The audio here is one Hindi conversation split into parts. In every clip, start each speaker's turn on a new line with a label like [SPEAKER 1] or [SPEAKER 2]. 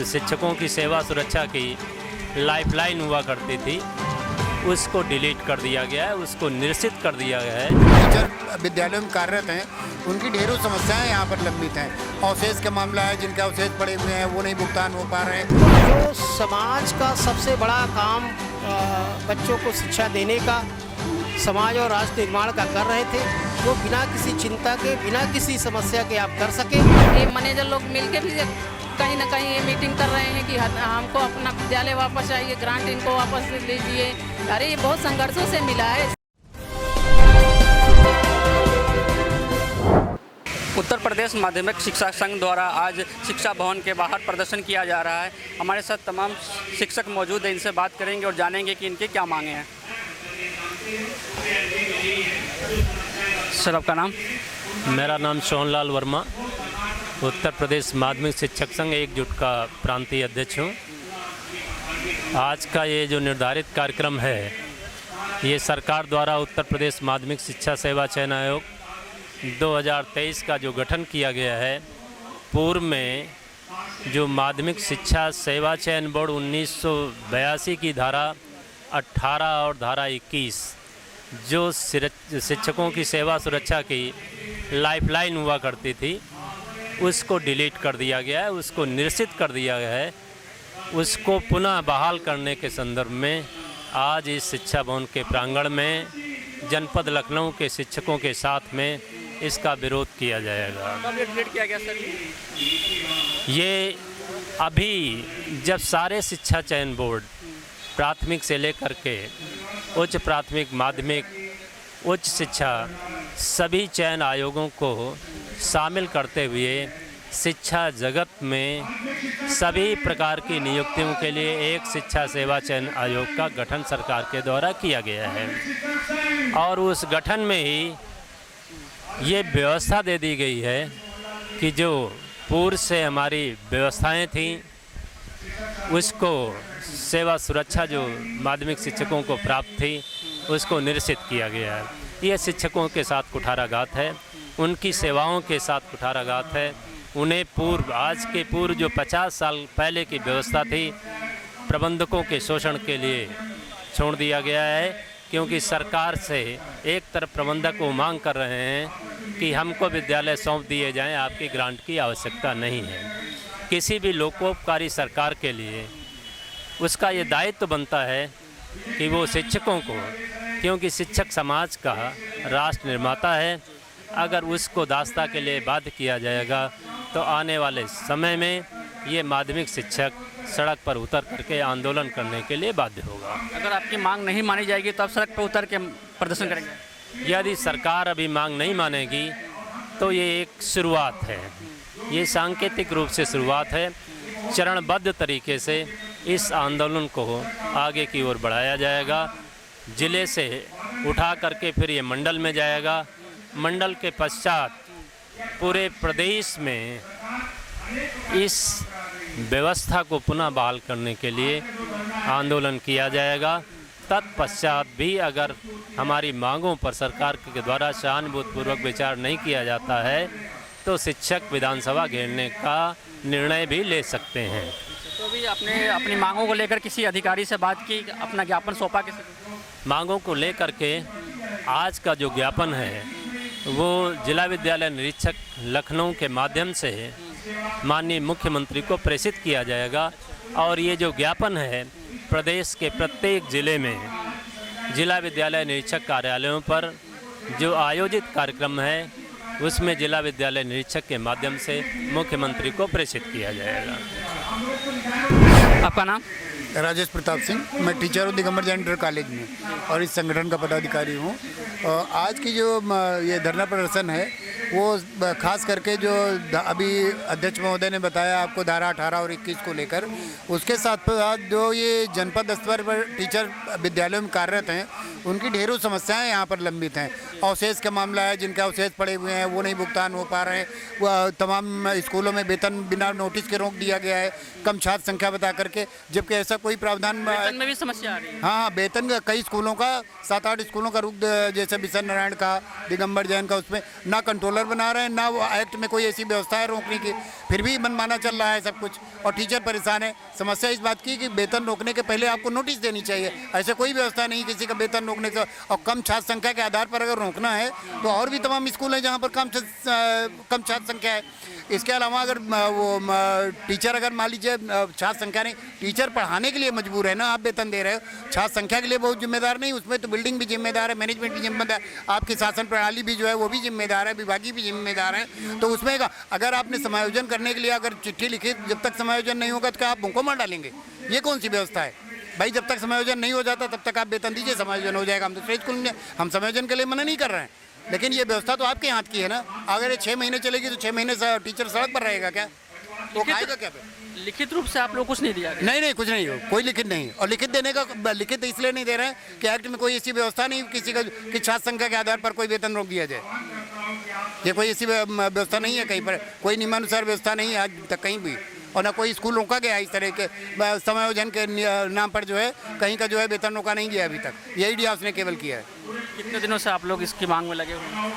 [SPEAKER 1] शिक्षकों की सेवा सुरक्षा की लाइफलाइन हुआ करती थी, उसको डिलीट कर दिया गया है, उसको निरसित कर दिया गया है।
[SPEAKER 2] टीचर विद्यालयों में कार्यरत हैं, उनकी ढेरों समस्याएं यहाँ पर लंबित हैं। अवशेष का मामला है, जिनके अवशेष पड़े हुए हैं वो नहीं भुगतान हो पा रहे हैं।
[SPEAKER 3] जो समाज का सबसे बड़ा काम बच्चों को शिक्षा देने का, समाज और राष्ट्र निर्माण का कर रहे थे, वो बिना किसी चिंता के, बिना किसी समस्या के आप कर सके।
[SPEAKER 4] ये मैनेजर लोग मिलके भी कहीं ना कहीं ये मीटिंग कर रहे हैं कि हमको अपना विद्यालय वापस चाहिए, ग्रांट इनको वापस लीजिए। अरे ये बहुत संघर्षों से मिला है।
[SPEAKER 5] उत्तर प्रदेश माध्यमिक शिक्षा संघ द्वारा आज शिक्षा भवन के बाहर प्रदर्शन किया जा रहा है। हमारे साथ तमाम शिक्षक मौजूद हैं, इनसे बात करेंगे और जानेंगे कि इनके क्या मांगे हैं। सर, आपका नाम?
[SPEAKER 1] मेरा नाम सोहनलाल वर्मा, उत्तर प्रदेश माध्यमिक शिक्षक संघ एकजुट का प्रांतीय अध्यक्ष हूँ। आज का ये जो निर्धारित कार्यक्रम है, ये सरकार द्वारा उत्तर प्रदेश माध्यमिक शिक्षा सेवा चयन आयोग 2023 का जो गठन किया गया है, पूर्व में जो माध्यमिक शिक्षा सेवा चयन बोर्ड 1982 की धारा 18 और धारा 21 जो शिक्षकों की सेवा सुरक्षा की लाइफलाइन हुआ करती थी, उसको डिलीट कर दिया गया है, उसको निरसित कर दिया गया है। उसको पुनः बहाल करने के संदर्भ में आज इस शिक्षा भवन के प्रांगण में जनपद लखनऊ के शिक्षकों के साथ में इसका विरोध किया जाएगा।
[SPEAKER 5] कब ये डिलीट किया गया सर?
[SPEAKER 1] ये अभी जब सारे शिक्षा चयन बोर्ड प्राथमिक से लेकर के उच्च प्राथमिक, माध्यमिक, उच्च शिक्षा सभी चयन आयोगों को शामिल करते हुए शिक्षा जगत में सभी प्रकार की नियुक्तियों के लिए एक शिक्षा सेवा चयन आयोग का गठन सरकार के द्वारा किया गया है। और उस गठन में ही ये व्यवस्था दे दी गई है कि जो पूर्व से हमारी व्यवस्थाएं थीं, उसको सेवा सुरक्षा जो माध्यमिक शिक्षकों को प्राप्त थी, उसको निरसित किया गया है। ये शिक्षकों के साथ कुठाराघात है, उनकी सेवाओं के साथ कुठाराघात है। उन्हें आज के पूर्व जो 50 साल पहले की व्यवस्था थी, प्रबंधकों के शोषण के लिए छोड़ दिया गया है, क्योंकि सरकार से एक तरफ प्रबंधक वो मांग कर रहे हैं कि हमको विद्यालय सौंप दिए जाएं, आपकी ग्रांट की आवश्यकता नहीं है। किसी भी लोकोपकारी सरकार के लिए उसका ये दायित्व बनता है कि वो शिक्षकों को, क्योंकि शिक्षक समाज का राष्ट्र निर्माता है, अगर उसको दास्ता के लिए बाध्य किया जाएगा तो आने वाले समय में ये माध्यमिक शिक्षक सड़क पर उतर करके आंदोलन करने के लिए बाध्य होगा।
[SPEAKER 5] अगर आपकी मांग नहीं मानी जाएगी तो आप सड़क पर उतर के प्रदर्शन करेंगे?
[SPEAKER 1] यदि सरकार अभी मांग नहीं मानेगी तो ये एक शुरुआत है, ये सांकेतिक रूप से शुरुआत है। चरणबद्ध तरीके से इस आंदोलन को आगे की ओर बढ़ाया जाएगा। ज़िले से उठा करके फिर ये मंडल में जाएगा, मंडल के पश्चात पूरे प्रदेश में इस व्यवस्था को पुनः बहाल करने के लिए आंदोलन किया जाएगा। तत्पश्चात भी अगर हमारी मांगों पर सरकार के द्वारा सहानुभूतिपूर्वक विचार नहीं किया जाता है तो शिक्षक विधानसभा घेरने का निर्णय भी ले सकते हैं।
[SPEAKER 5] तो भी आपने अपनी मांगों को लेकर किसी अधिकारी से बात की, अपना ज्ञापन सौंपा किसी?
[SPEAKER 1] मांगों को लेकर के आज का जो ज्ञापन है वो जिला विद्यालय निरीक्षक लखनऊ के माध्यम से माननीय मुख्यमंत्री को प्रेषित किया जाएगा। और ये जो ज्ञापन है प्रदेश के प्रत्येक ज़िले में जिला विद्यालय निरीक्षक कार्यालयों पर जो आयोजित कार्यक्रम है उसमें जिला विद्यालय निरीक्षक के माध्यम से मुख्यमंत्री को प्रेषित किया जाएगा।
[SPEAKER 5] आपका नाम?
[SPEAKER 2] राजेश प्रताप सिंह, मैं टीचर हूँ दिगंबर जैन इंटर कॉलेज में और इस संगठन का पदाधिकारी हूँ। आज की जो ये धरना प्रदर्शन है वो खास करके जो अभी अध्यक्ष महोदय ने बताया आपको धारा 18 और 21 को लेकर, उसके साथ साथ जो ये जनपद स्तर पर टीचर विद्यालयों में कार्यरत हैं, उनकी ढेरों समस्याएं यहाँ पर लंबित हैं। अवशेष का मामला है, जिनके अवशेष पड़े हुए हैं वो नहीं भुगतान हो पा रहे हैं। वह तमाम स्कूलों में वेतन बिना नोटिस के रोक दिया गया है, कम छात्र संख्या बता करके, जबकि ऐसा कोई प्रावधान
[SPEAKER 5] में भी समस्या आ रही है।
[SPEAKER 2] हाँ, वेतन का कई स्कूलों का 7-8 स्कूलों का रुख, जैसे बिशन नारायण का, दिगंबर जैन का, उसमें ना कंट्रोलर बना रहे हैं, ना वो एक्ट में कोई ऐसी व्यवस्था है रोकने की। फिर भी मनमाना चल रहा है सब कुछ और टीचर परेशान है। समस्या इस बात की कि वेतन रोकने के पहले आपको नोटिस देनी चाहिए। ऐसे कोई व्यवस्था नहीं किसी का वेतन रोकने का, और कम छात्र संख्या के आधार पर अगर रोकना है तो और भी तमाम स्कूल हैं जहाँ पर कम छात्र संख्या है। इसके अलावा अगर वो टीचर अगर मान लीजिए छात्र संख्या नहीं, टीचर पढ़ाने के लिए मजबूर है ना, आप वेतन दे रहे हो, छात्र संख्या के लिए बहुत जिम्मेदार नहीं। उसमें तो बिल्डिंग भी जिम्मेदार है, मैनेजमेंट भी जिम्मेदार, आपकी शासन प्रणाली भी जो है वो भी जिम्मेदार है, विभागीय भी जिम्मेदार है। तो उसमें अगर आपने समायोजन करने के लिए अगर चिट्ठी लिखी, जब तक समायोजन नहीं होगा तो क्या आप मुँह को मार डालेंगे? ये कौन सी व्यवस्था है भाई? जब तक समायोजन नहीं हो जाता तब तक आप वेतन दीजिए, समायोजन हो जाएगा। हम दूसरे स्कूल में हम समायोजन के लिए मना नहीं कर रहे हैं, लेकिन ये व्यवस्था तो आपके हाथ की है ना। अगर ये 6 महीने चलेगी तो 6 महीने से टीचर सड़क पर रहेगा क्या? वो खाएगा क्या?
[SPEAKER 5] लिखित रूप से आप लोग कुछ नहीं दिया गया?
[SPEAKER 2] नहीं, कुछ नहीं हो, कोई लिखित नहीं। और लिखित देने का लिखित इसलिए नहीं दे रहे हैं कि एक्ट में कोई ऐसी व्यवस्था नहीं किसी का कि छात्र संख्या के आधार पर कोई वेतन रोक दिया जाए। ये कोई ऐसी व्यवस्था नहीं है, कहीं पर कोई नियमानुसार व्यवस्था नहीं है आज तक कहीं भी, और ना कोई स्कूल रोका गया इस तरह के समायोजन के नाम पर जो है कहीं का जो है वेतन रोका नहीं गया अभी तक। यही डियास ने केवल किया है।
[SPEAKER 5] कितने दिनों से आप लोग इसकी मांग में लगे हुए हैं?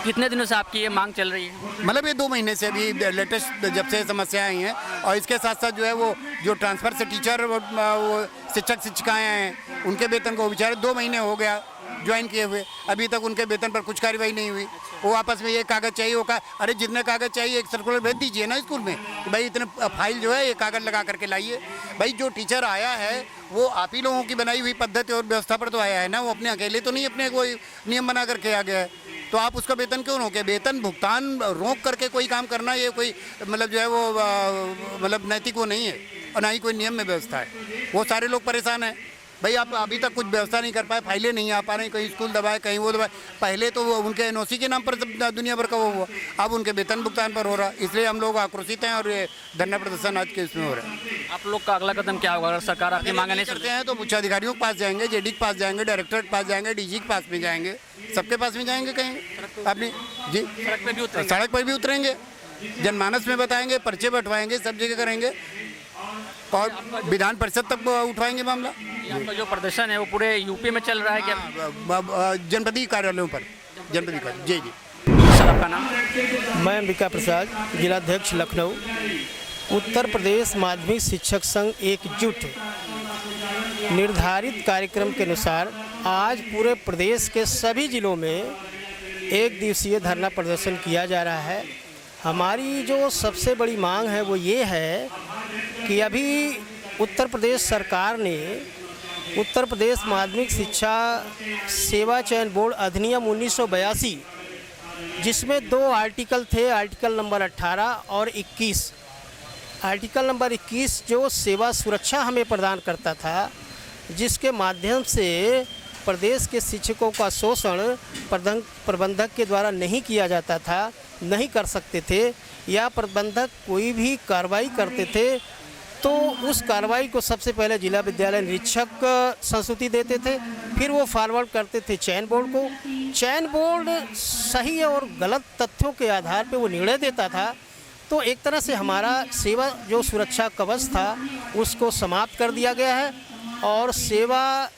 [SPEAKER 5] कितने दिनों से आपकी ये मांग चल रही है?
[SPEAKER 2] मतलब ये 2 महीने से अभी लेटेस्ट जब से समस्या आई हैं। और इसके साथ साथ जो है वो जो ट्रांसफ़र से टीचर वो शिक्षक शिक्षिकाएँ हैं उनके वेतन को बेचारे 2 महीने हो गया ज्वाइन किए हुए, अभी तक उनके वेतन पर कुछ कार्रवाई नहीं हुई। वो आपस में ये कागज़ चाहिए, वो अरे जितने कागज़ चाहिए एक सर्कुलर भेज दीजिए ना स्कूल में कि भाई इतने फाइल जो है ये कागज़ लगा करके लाइए। भाई जो टीचर आया है वो आप ही लोगों की बनाई हुई पद्धति और व्यवस्था पर तो आया है ना, वो अपने अकेले तो नहीं अपने कोई नियम बना करके आ गया है। तो आप उसका वेतन क्यों रोके? वेतन भुगतान रोक करके कोई काम करना ये कोई मतलब जो है वो मतलब नैतिक वो नहीं है, और ना ही कोई नियम में व्यवस्था है। वो सारे लोग परेशान हैं भाई। आप अभी तक कुछ व्यवस्था नहीं कर पाए, फाइलें नहीं आ पा रही, कहीं स्कूल दबाए कहीं वो दबाए। पहले तो वो उनके एनओसी के नाम पर दुनिया भर का वो हुआ, अब उनके वेतन भुगतान पर हो रहा। इसलिए हम लोग आक्रोशित हैं और ये धरना प्रदर्शन आज के इसमें हो रहा है।
[SPEAKER 5] आप लोग का अगला कदम क्या होगा अगर सरकार आपकी मांग नहीं
[SPEAKER 2] करते हैं? तो उच्च अधिकारियों के पास जाएंगे, जेडी के पास जाएंगे, डायरेक्टर के पास जाएंगे, डीजी के पास में जाएंगे, सबके पास में जाएंगे। कहेंगे आपने जी सड़क पर भी उतरेंगे, जनमानस में बताएंगे, पर्चे बंटवाएंगे, सब जगह करेंगे और विधान परिषद तक उठवाएंगे मामला।
[SPEAKER 5] आपका जो प्रदर्शन है वो पूरे यूपी में चल रहा है क्या?
[SPEAKER 2] जनपदीय कार्यालयों पर, जनपदीय कार्यालय। जी जी।
[SPEAKER 5] सर आपका नाम?
[SPEAKER 3] मैं अंबिका प्रसाद, जिलाध्यक्ष लखनऊ। उत्तर प्रदेश माध्यमिक शिक्षक संघ एकजुट निर्धारित कार्यक्रम के अनुसार आज पूरे प्रदेश के सभी जिलों में 1 दिवसीय धरना प्रदर्शन किया जा रहा है। हमारी जो सबसे बड़ी मांग है वो ये है कि अभी उत्तर प्रदेश सरकार ने उत्तर प्रदेश माध्यमिक शिक्षा सेवा चयन बोर्ड अधिनियम 1982, जिसमें 2 आर्टिकल थे, आर्टिकल नंबर 18 और 21। आर्टिकल नंबर 21 जो सेवा सुरक्षा हमें प्रदान करता था, जिसके माध्यम से प्रदेश के शिक्षकों का शोषण प्रबंधक के द्वारा नहीं किया जाता था, नहीं कर सकते थे, या प्रबंधक कोई भी कार्रवाई करते थे तो उस कार्रवाई को सबसे पहले जिला विद्यालय निरीक्षक संस्तुति देते थे, फिर वो फॉरवर्ड करते थे चयन बोर्ड को। चयन बोर्ड सही और गलत तथ्यों के आधार पे वो निर्णय देता था। तो एक तरह से हमारा सेवा जो सुरक्षा कवच था उसको समाप्त कर दिया गया है, और सेवा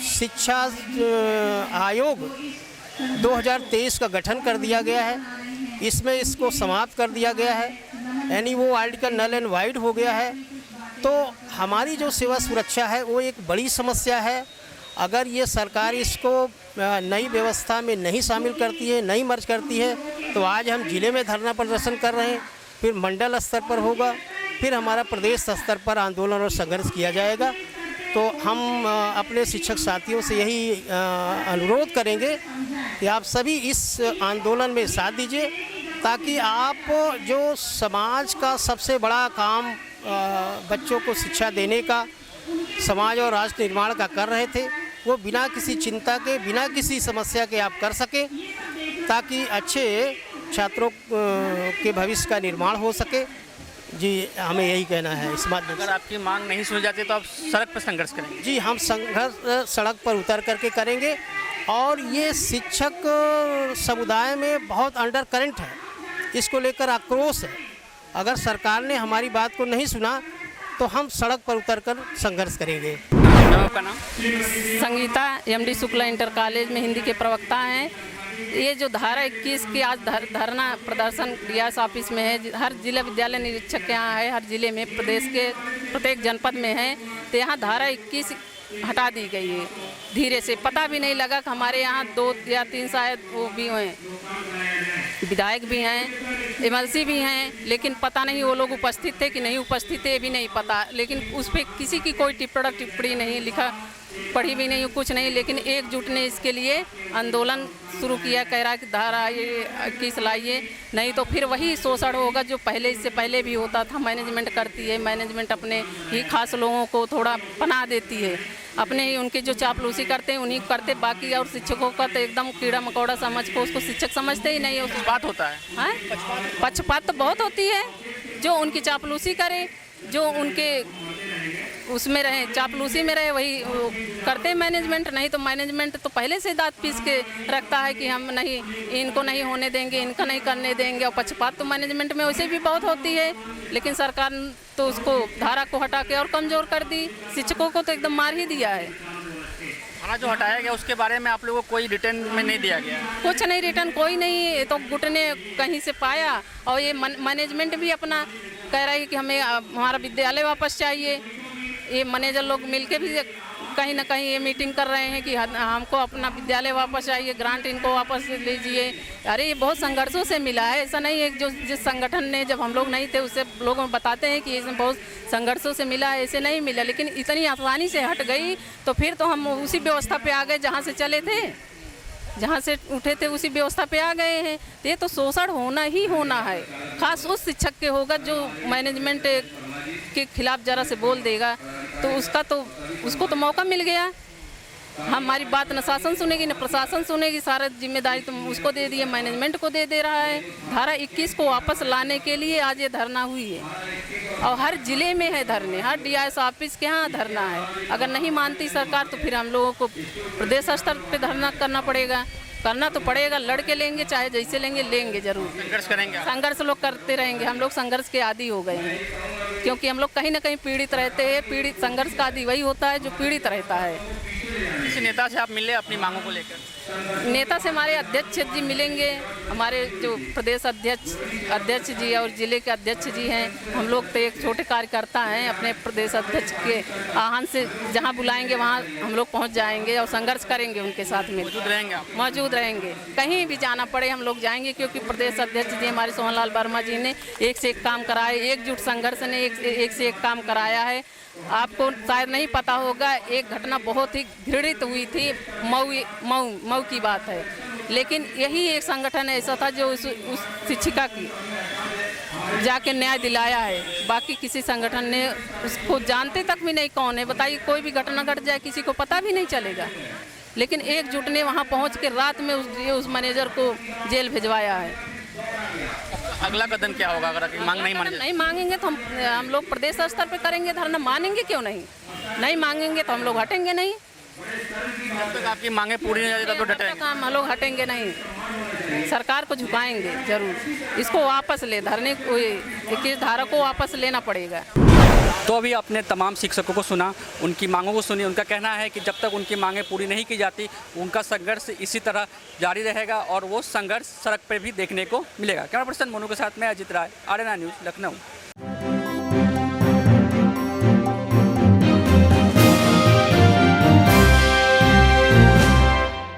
[SPEAKER 3] शिक्षा आयोग 2023 का गठन कर दिया गया है। इसमें इसको समाप्त कर दिया गया है, यानी वो आर्टिकल नल एंड वाइड हो गया है। तो हमारी जो सेवा सुरक्षा है वो एक बड़ी समस्या है। अगर ये सरकार इसको नई व्यवस्था में नहीं शामिल करती है, नहीं मर्ज करती है, तो आज हम जिले में धरना प्रदर्शन कर रहे हैं, फिर मंडल स्तर पर होगा, फिर हमारा प्रदेश स्तर पर आंदोलन और संघर्ष किया जाएगा। तो हम अपने शिक्षक साथियों से यही अनुरोध करेंगे कि आप सभी इस आंदोलन में साथ दीजिए, ताकि आप जो समाज का सबसे बड़ा काम बच्चों को शिक्षा देने का, समाज और राष्ट्र निर्माण का कर रहे थे, वो बिना किसी चिंता के, बिना किसी समस्या के आप कर सकें, ताकि अच्छे छात्रों के भविष्य का निर्माण हो सके। जी, हमें यही कहना है इस माध्यम से।
[SPEAKER 5] अगर आपकी मांग नहीं सुनी जाती तो आप सड़क पर संघर्ष करेंगे?
[SPEAKER 3] जी, हम संघर्ष सड़क पर उतर करके करेंगे, और ये शिक्षक समुदाय में बहुत अंडर करंट है, इसको लेकर आक्रोश है। अगर सरकार ने हमारी बात को नहीं सुना तो हम सड़क पर उतरकर संघर्ष करेंगे।
[SPEAKER 5] आपका नाम?
[SPEAKER 4] Sangeeta, MD Shukla inter college में हिंदी के प्रवक्ता हैं। ये जो धारा 21 की आज धरना प्रदर्शन डीआईएस ऑफिस में है, हर जिला विद्यालय निरीक्षक के यहाँ है, हर जिले में प्रदेश के प्रत्येक जनपद में है, तो यहाँ धारा 21 हटा दी गई है धीरे से। पता भी नहीं लगा कि हमारे यहाँ 2 या 3 शायद वो भी हैं, विधायक भी हैं, एमएलसी भी हैं, लेकिन पता नहीं वो लोग उपस्थित थे कि नहीं उपस्थित थे, भी नहीं पता। लेकिन उस पर किसी की कोई टिप्पणी नहीं, लिखा पढ़ी भी नहीं, कुछ नहीं। लेकिन एकजुट ने इसके लिए आंदोलन शुरू किया, कह रहा है कि धारा ये 21 लाइए, नहीं तो फिर वही शोषण होगा जो पहले, इससे पहले भी होता था। मैनेजमेंट करती है, मैनेजमेंट अपने ही खास लोगों को थोड़ा पनाह देती है, अपने ही उनके जो चापलूसी करते हैं उन्हीं करते, बाकी और शिक्षकों का तो एकदम कीड़ा मकोड़ा समझ को उसको शिक्षक समझते ही नहीं। उस
[SPEAKER 5] बात होता है,
[SPEAKER 4] हाँ, पक्षपात तो बहुत होती है। जो उनकी चापलूसी करे, जो उनके उसमें रहे, चापलूसी में रहे, वही करते हैं मैनेजमेंट। नहीं तो मैनेजमेंट तो पहले से दांत पीस के रखता है कि हम नहीं, इनको नहीं होने देंगे, इनका नहीं करने देंगे। और पक्षपात तो मैनेजमेंट में वैसे भी बहुत होती है, लेकिन सरकार तो उसको धारा को हटा के और कमज़ोर कर दी। शिक्षकों को तो एकदम मार ही दिया है।
[SPEAKER 5] धारा जो हटाया गया उसके बारे में आप लोगों को कोई रिटर्न में नहीं दिया गया?
[SPEAKER 4] कुछ नहीं, रिटर्न कोई नहीं। ये तो गुट ने कहीं से पाया, और ये मैनेजमेंट भी अपना कह रहा है कि हमें हमारा विद्यालय वापस चाहिए। ये मैनेजर लोग मिलके भी कहीं ना कहीं ये मीटिंग कर रहे हैं कि हमको अपना विद्यालय वापस चाहिए, ग्रांट इनको वापस लीजिए। अरे ये बहुत संघर्षों से मिला है, ऐसा नहीं है जो जिस संगठन ने, जब हम लोग नहीं थे उससे लोग बताते हैं कि इसमें बहुत संघर्षों से मिला है, ऐसे नहीं मिला। लेकिन इतनी आसानी से हट गई तो फिर तो हम उसी व्यवस्था पे आ गए जहाँ से चले थे, जहाँ से उठे थे उसी व्यवस्था पे आ गए हैं। तो ये तो शोषण होना ही होना है, खास उस शिक्षक के होगा जो मैनेजमेंट के खिलाफ जरा से बोल देगा तो उसको तो मौका मिल गया। हमारी बात न शासन सुनेगी न प्रशासन सुनेगी, सारा जिम्मेदारी तुम उसको दे दिए, मैनेजमेंट को दे रहा है। धारा 21 को वापस लाने के लिए आज ये धरना हुई है, और हर जिले में है धरने, हर डीआईएस ऑफिस के यहाँ धरना है। अगर नहीं मानती सरकार तो फिर हम लोगों को प्रदेश स्तर पर धरना करना पड़ेगा, करना तो पड़ेगा। लड़के लेंगे, चाहे जैसे लेंगे जरूर।
[SPEAKER 5] संघर्ष करेंगे? संघर्ष
[SPEAKER 4] लोग करते रहेंगे। हम लोग संघर्ष के आदी हो गए हैं, क्योंकि हम लोग कहीं ना कहीं पीड़ित रहते हैं। पीड़ित संघर्ष का आदी वही होता है जो पीड़ित रहता है।
[SPEAKER 5] किसी नेता से आप मिले अपनी मांगों को लेकर?
[SPEAKER 4] नेता से हमारे अध्यक्ष जी मिलेंगे, हमारे जो प्रदेश अध्यक्ष जी और जिले के अध्यक्ष जी हैं। हम लोग तो एक छोटे कार्यकर्ता हैं, अपने प्रदेश अध्यक्ष के आह्वान से जहां बुलाएंगे वहां हम लोग पहुंच जाएंगे और संघर्ष करेंगे उनके साथ में। मौजूद रहेंगे, कहीं भी जाना पड़े हम लोग जाएंगे, क्योंकि प्रदेश अध्यक्ष जी हमारे सोहनलाल वर्मा जी ने एक से एक काम कराए, एकजुट संघर्ष ने एक से एक काम कराया है। आपको शायद नहीं पता होगा, एक घटना बहुत ही घृणित हुई थी, मऊ की बात है, लेकिन यही एक संगठन ऐसा था जो उस शिक्षिका की जाके न्याय दिलाया है। बाकी किसी संगठन ने उसको जानते तक भी नहीं कौन है। बताइए, कोई भी घटना घट जाए किसी को पता भी नहीं चलेगा, लेकिन एकजुट ने वहाँ पहुँच के रात में उस मैनेजर को जेल भिजवाया है।
[SPEAKER 5] अगला कदम क्या होगा अगर मांग नहीं
[SPEAKER 4] मांगेंगे तो हम लोग प्रदेश स्तर पे करेंगे धरना। मानेंगे क्यों नहीं मांगेंगे तो हम लोग हटेंगे नहीं।
[SPEAKER 5] जब तक आपकी मांगे पूरी नहीं हो जाती तो डटेंगे?
[SPEAKER 4] हम लोग हटेंगे नहीं, सरकार को झुकाएंगे जरूर। इसको वापस ले, धरने 21 धारा को वापस लेना पड़ेगा।
[SPEAKER 5] तो अभी आपने तमाम शिक्षकों को सुना, उनकी मांगों को सुनी। उनका कहना है कि जब तक उनकी मांगें पूरी नहीं की जाती उनका संघर्ष इसी तरह जारी रहेगा, और वो संघर्ष सड़क पर भी देखने को मिलेगा। कैमरा पर्सन मोनू के साथ मैं अजित राय, आरएनआई न्यूज़, लखनऊ।